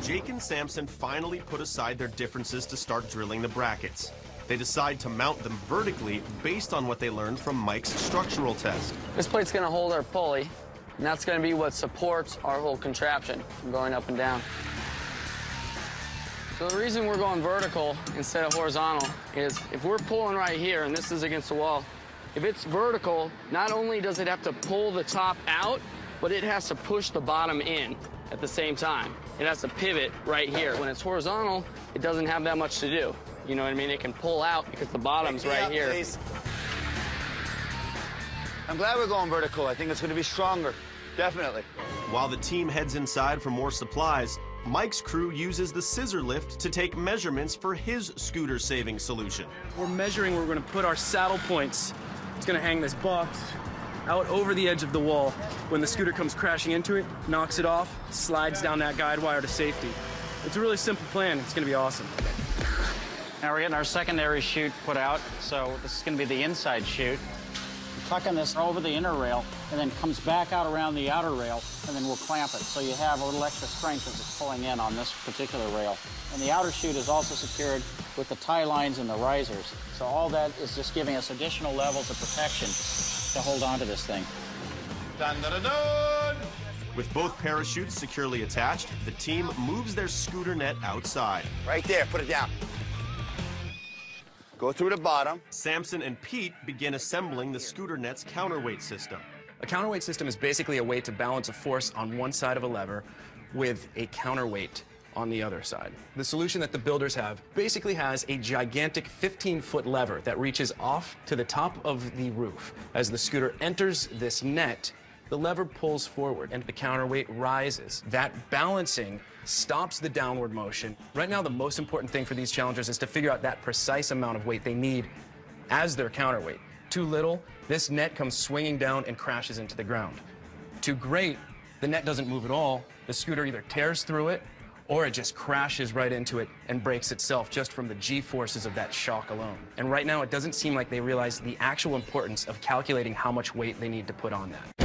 Jake and Samson finally put aside their differences to start drilling the brackets. They decide to mount them vertically based on what they learned from Mike's structural test. This plate's going to hold our pulley, and that's going to be what supports our whole contraption from going up and down. So the reason we're going vertical instead of horizontal is if we're pulling right here, and this is against the wall, if it's vertical, not only does it have to pull the top out, but it has to push the bottom in at the same time. It has to pivot right here. When it's horizontal, it doesn't have that much to do. You know what I mean? It can pull out because the bottom's right here. Please. I'm glad we're going vertical. I think it's going to be stronger, definitely. While the team heads inside for more supplies, Mike's crew uses the scissor lift to take measurements for his scooter-saving solution. We're measuring where we're going to put our saddle points. It's going to hang this box out over the edge of the wall. When the scooter comes crashing into it, knocks it off, slides down that guide wire to safety. It's a really simple plan. It's going to be awesome. Now we're getting our secondary chute put out, so this is going to be the inside chute. Tucking this over the inner rail, and then comes back out around the outer rail, and then we'll clamp it. So you have a little extra strength as it's pulling in on this particular rail. And the outer chute is also secured with the tie lines and the risers. So all that is just giving us additional levels of protection to hold on to this thing. Dun, dun, dun, dun. With both parachutes securely attached, the team moves their scooter net outside. Right there, put it down. Go through the bottom. Samson and Pete begin assembling the scooter net's counterweight system. A counterweight system is basically a way to balance a force on one side of a lever with a counterweight on the other side. The solution that the builders have basically has a gigantic 15-foot lever that reaches off to the top of the roof. As the scooter enters this net, the lever pulls forward and the counterweight rises. That balancing stops the downward motion. Right now, the most important thing for these challengers is to figure out that precise amount of weight they need as their counterweight. Too little, this net comes swinging down and crashes into the ground. Too great, the net doesn't move at all. The scooter either tears through it or it just crashes right into it and breaks itself just from the G-forces of that shock alone. And right now, it doesn't seem like they realize the actual importance of calculating how much weight they need to put on that.